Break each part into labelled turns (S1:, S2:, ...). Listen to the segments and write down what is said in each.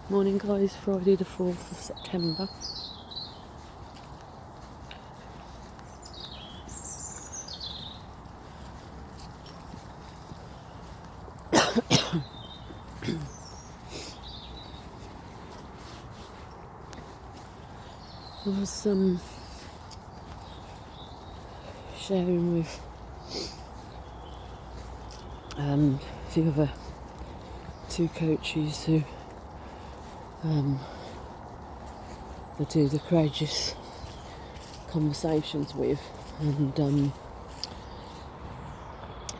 S1: Morning guys, Friday the 4th of September. I was sharing with the other two coaches who I do the courageous conversations with, and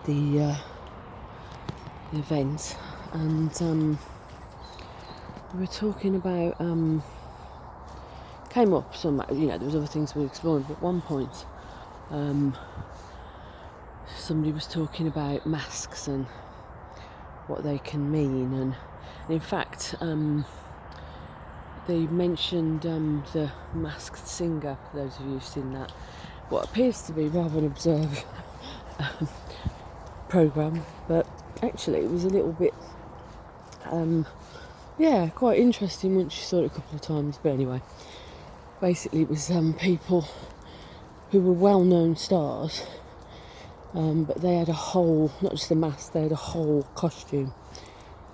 S1: the event, and we were talking about came up some, there was other things we were exploring, but at one point somebody was talking about masks and what they can mean, and in fact they mentioned the Masked Singer, for those of you who've seen that, what appears to be rather an absurd programme, but actually it was a little bit quite interesting once you saw it a couple of times. But anyway, basically it was people who were well-known stars, but they had a whole, not just a mask, they had a whole costume,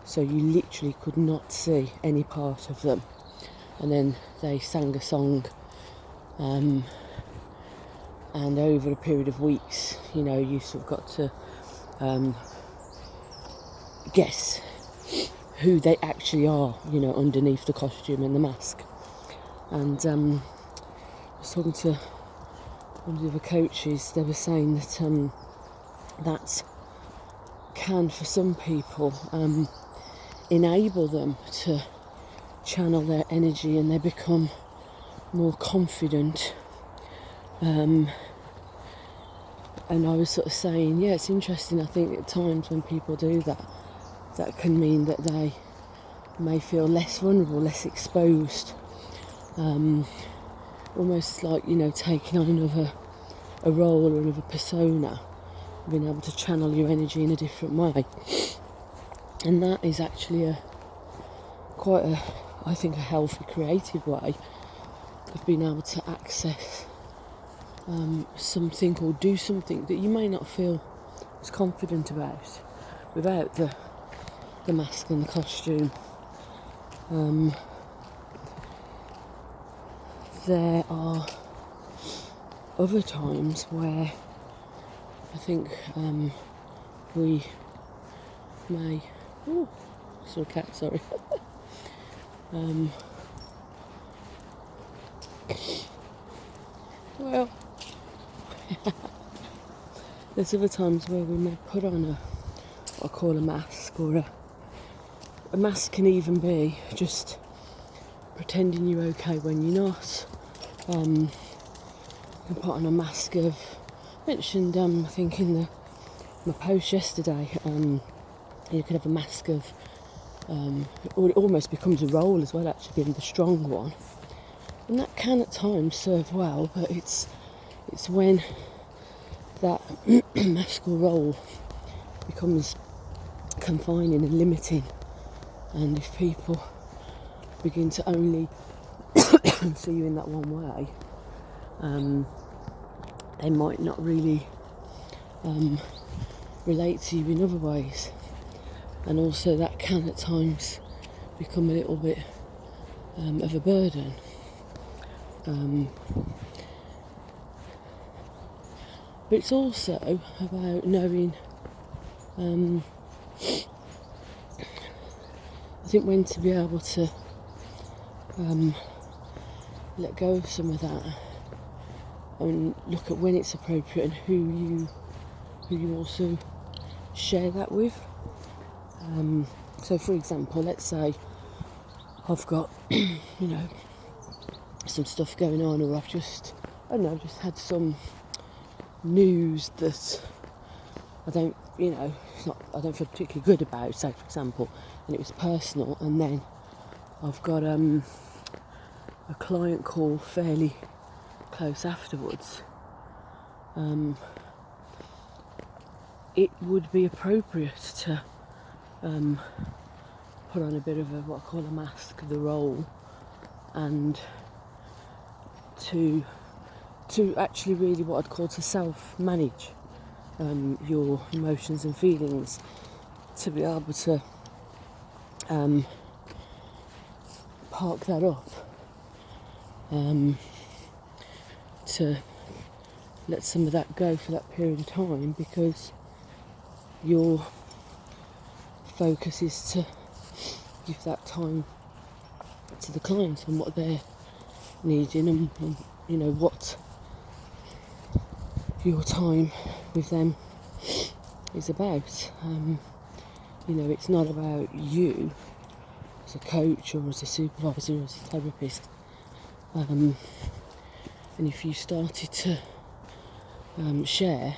S1: so you literally could not see any part of them. And then they sang a song, and over a period of weeks, you sort of got to guess who they actually are, underneath the costume and the mask. And I was talking to one of the other coaches. They were saying that that can, for some people, enable them to channel their energy, and they become more confident. And I was sort of saying, yeah, it's interesting. I think at times when people do that, that can mean that they may feel less vulnerable, less exposed, almost like, taking on a role or another persona, being able to channel your energy in a different way. And that is actually I think a healthy, creative way of being able to access something or do something that you may not feel as confident about without the mask and the costume. There are other times where I think we may... Oh, I saw a cat, sorry. Well, there's other times where we may put on what I call a mask, or a mask can even be just pretending you're okay when you're not. You can put on a mask of, mentioned I think in my post yesterday, you could have a mask of, or it almost becomes a role as well, actually, being the strong one. And that can at times serve well, but it's when that mask or role becomes confining and limiting, and if people begin to only see you in that one way, they might not really relate to you in other ways. And also that can at times become a little bit of a burden. But it's also about knowing, I think, when to be able to let go of some of that and look at when it's appropriate and who you also share that with. So for example, let's say I've got some stuff going on, or I've just had some news that I don't feel particularly good about, say for example, and it was personal, and then I've got a client call fairly close afterwards. It would be appropriate to put on a bit of what I call a mask of the role, and to actually really what I'd call to self-manage your emotions and feelings, to be able to park that up, to let some of that go for that period of time, because your focus is to give that time to the client and what they're needing, and you know what your time with them is about. You know, it's not about you as a coach or as a supervisor or as a therapist. And if you started to share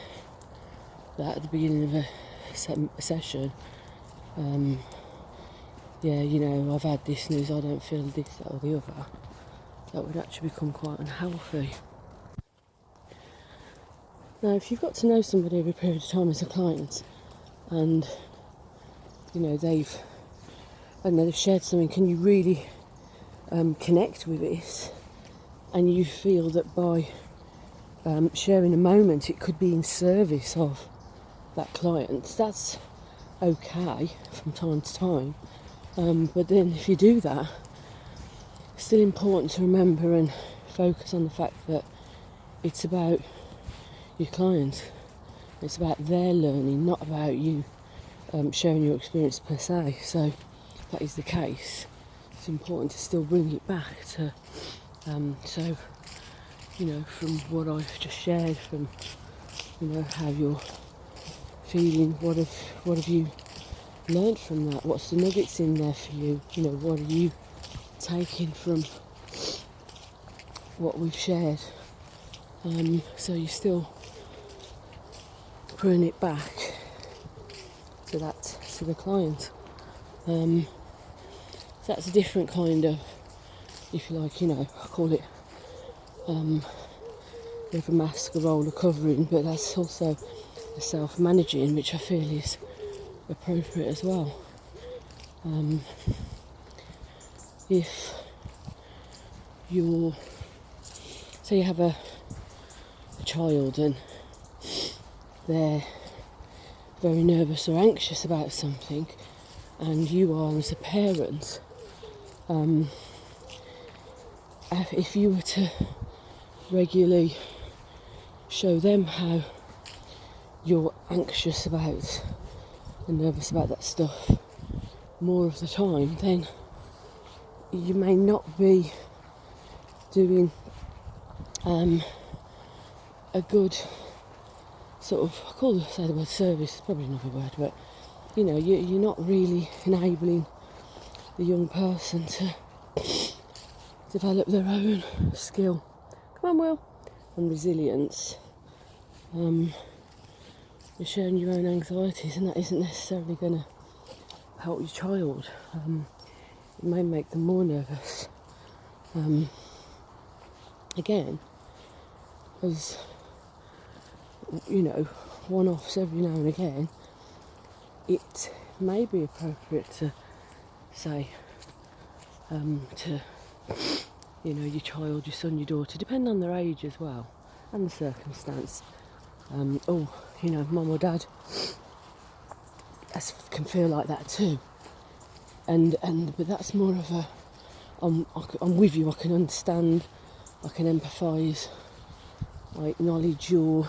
S1: that at the beginning of a session, yeah, you know, I've had this news, I don't feel this, that or the other, that would actually become quite unhealthy. Now, if you've got to know somebody over a period of time as a client, and you know they've shared something, can you really connect with this, and you feel that by sharing a moment it could be in service of that client, that's okay from time to time. But then if you do that, it's still important to remember and focus on the fact that it's about your client. It's about their learning, not about you sharing your experience per se. So if that is the case, it's important to still bring it back to so, you know, from what I've just shared, from, you know, how you're feeling, what have you learned from that? What's the nuggets in there for you? You know, what are you taking from what we've shared? So you're still bringing it back to the client. So that's a different kind of, if you like, you know, I call it bit of a mask, a role, a covering, but that's also a self-managing, which I feel is appropriate as well. If say you have a child and they're very nervous or anxious about something, and you are as a parent, if you were to regularly show them how you're anxious about and nervous about that stuff more of the time, then you may not be doing a good sort of, say the word service, probably not a word, but you know, you're not really enabling the young person to develop their own skill, come on Will, and resilience. You're sharing your own anxieties, and that isn't necessarily going to help your child. It may make them more nervous. Again, as you know, one-offs every now and again, it may be appropriate to say to, you know, your child, your son, your daughter, depending on their age as well and the circumstance, oh, you know, mum or dad can feel like that too, but that's more of a I'm with you, I can understand, I can empathise, I acknowledge your,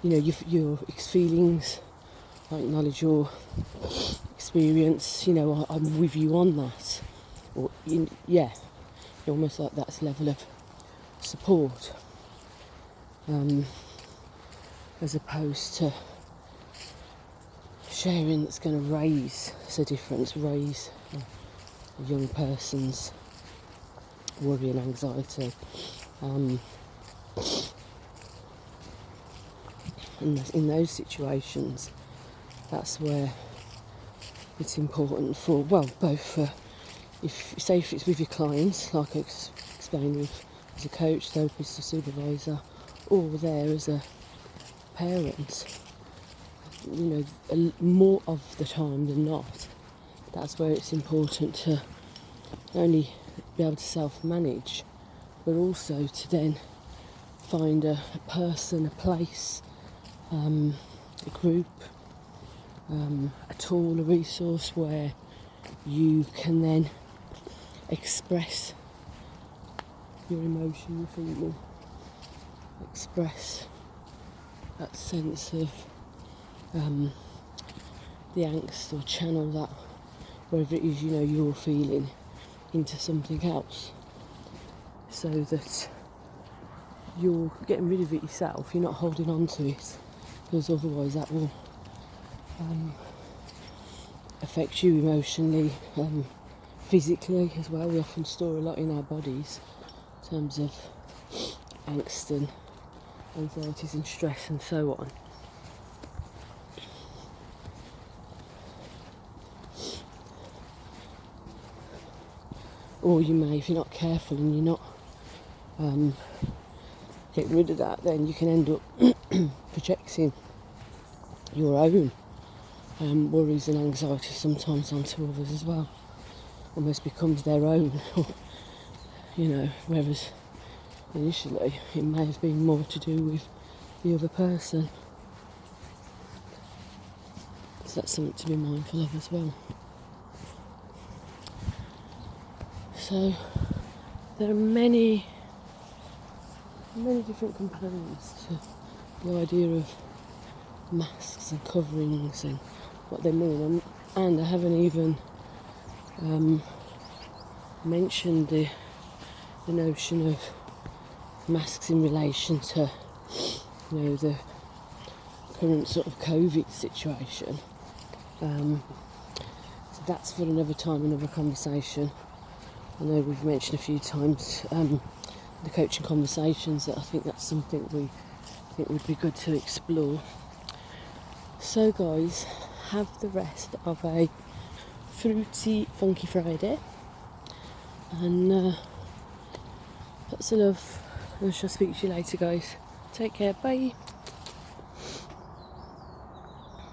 S1: you know, your feelings, I acknowledge your experience, you know, I'm with you on that, or yeah, almost like that's a level of support, as opposed to sharing that's going to raise a young person's worry and anxiety. And in those situations, that's where it's important for, well, both for, if it's with your clients, like I explained, with as a coach, therapist or supervisor, or there as a parent, you know, more of the time than not, that's where it's important to not only be able to self-manage, but also to then find a person, a place, a group, a tool, a resource where you can then express your emotion, your feeling, express that sense of the angst, or channel that, wherever it is you're feeling, into something else, so that you're getting rid of it yourself, you're not holding on to it, because otherwise that will affect you emotionally, physically as well. We often store a lot in our bodies in terms of angst and anxieties and stress and so on. Or you may, if you're not careful and you're not getting rid of that, then you can end up projecting your own worries and anxieties sometimes onto others as well. Almost becomes their own, whereas initially it may have been more to do with the other person. So that's something to be mindful of as well. So there are many different components to the idea of masks and coverings and what they mean, and I haven't even mentioned the notion of masks in relation to the current sort of COVID situation. So that's for another time, another conversation. I know we've mentioned a few times the coaching conversations that I think that's something we think would be good to explore. So guys, have the rest of a fruity, funky Friday, and lots of love, and I shall speak to you later guys. Take care, bye.